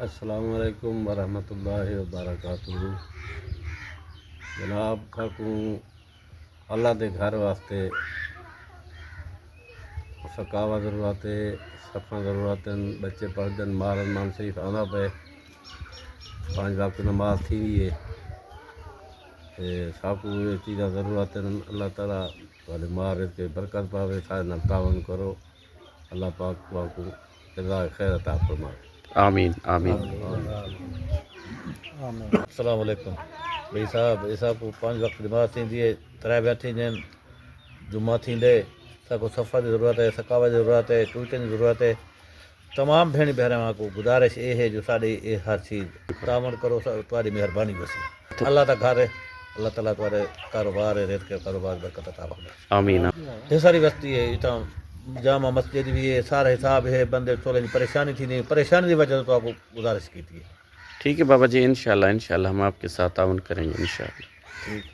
السلام علیکم ورحمۃ اللہ وبرکاتہ۔ جناب کو اللہ دے گھر واسطے سکاوا ضرورت ہے، صفاں ضرورت ہیں، بچے پڑھ دن مال مان شریف آنا پے، 5 وقت نماز تھی ہے، سب کو یہ چیزاں ضرورت ہیں۔ اللہ تعالیٰ والے مار کے برکت پاوے، سارے نال تعاون کرو، اللہ پاک کو جزائے خیر عطا فرمائے۔ آمین آمین۔ السلام علیکم بھائی صاحب، ایسا کو 5 وقت نماز تھی ہے، 3 بیٹھی جن جمعہ تھیندے، سب کو صفا کی ضرورت ہے، سکاوا کی ضرورت ہے، ٹوٹے کی ضرورت ہے۔ تمام بھیڑ بہراں کو گزارش یہ ہے جو ساری یہ ہر چیز تعاون کرو، تمہاری مہربانی بسی اللہ کا گھر ہے، اللہ تعالیٰ تمہارے کاروبار ہے، ریت کے کاروبار برکت عطا فرمائے۔ آمین۔ یہ ساری بستی ہے، اتنا جامع مسجد بھی ہے، سارا حساب ہے، بندے تھوڑی پریشانی تھی نہیں، پریشانی کی وجہ سے تو آپ کو گزارش کی تھی۔ ٹھیک ہے بابا جی، انشاءاللہ ہم آپ کے ساتھ تعاون کریں گے انشاءاللہ۔ ٹھیک۔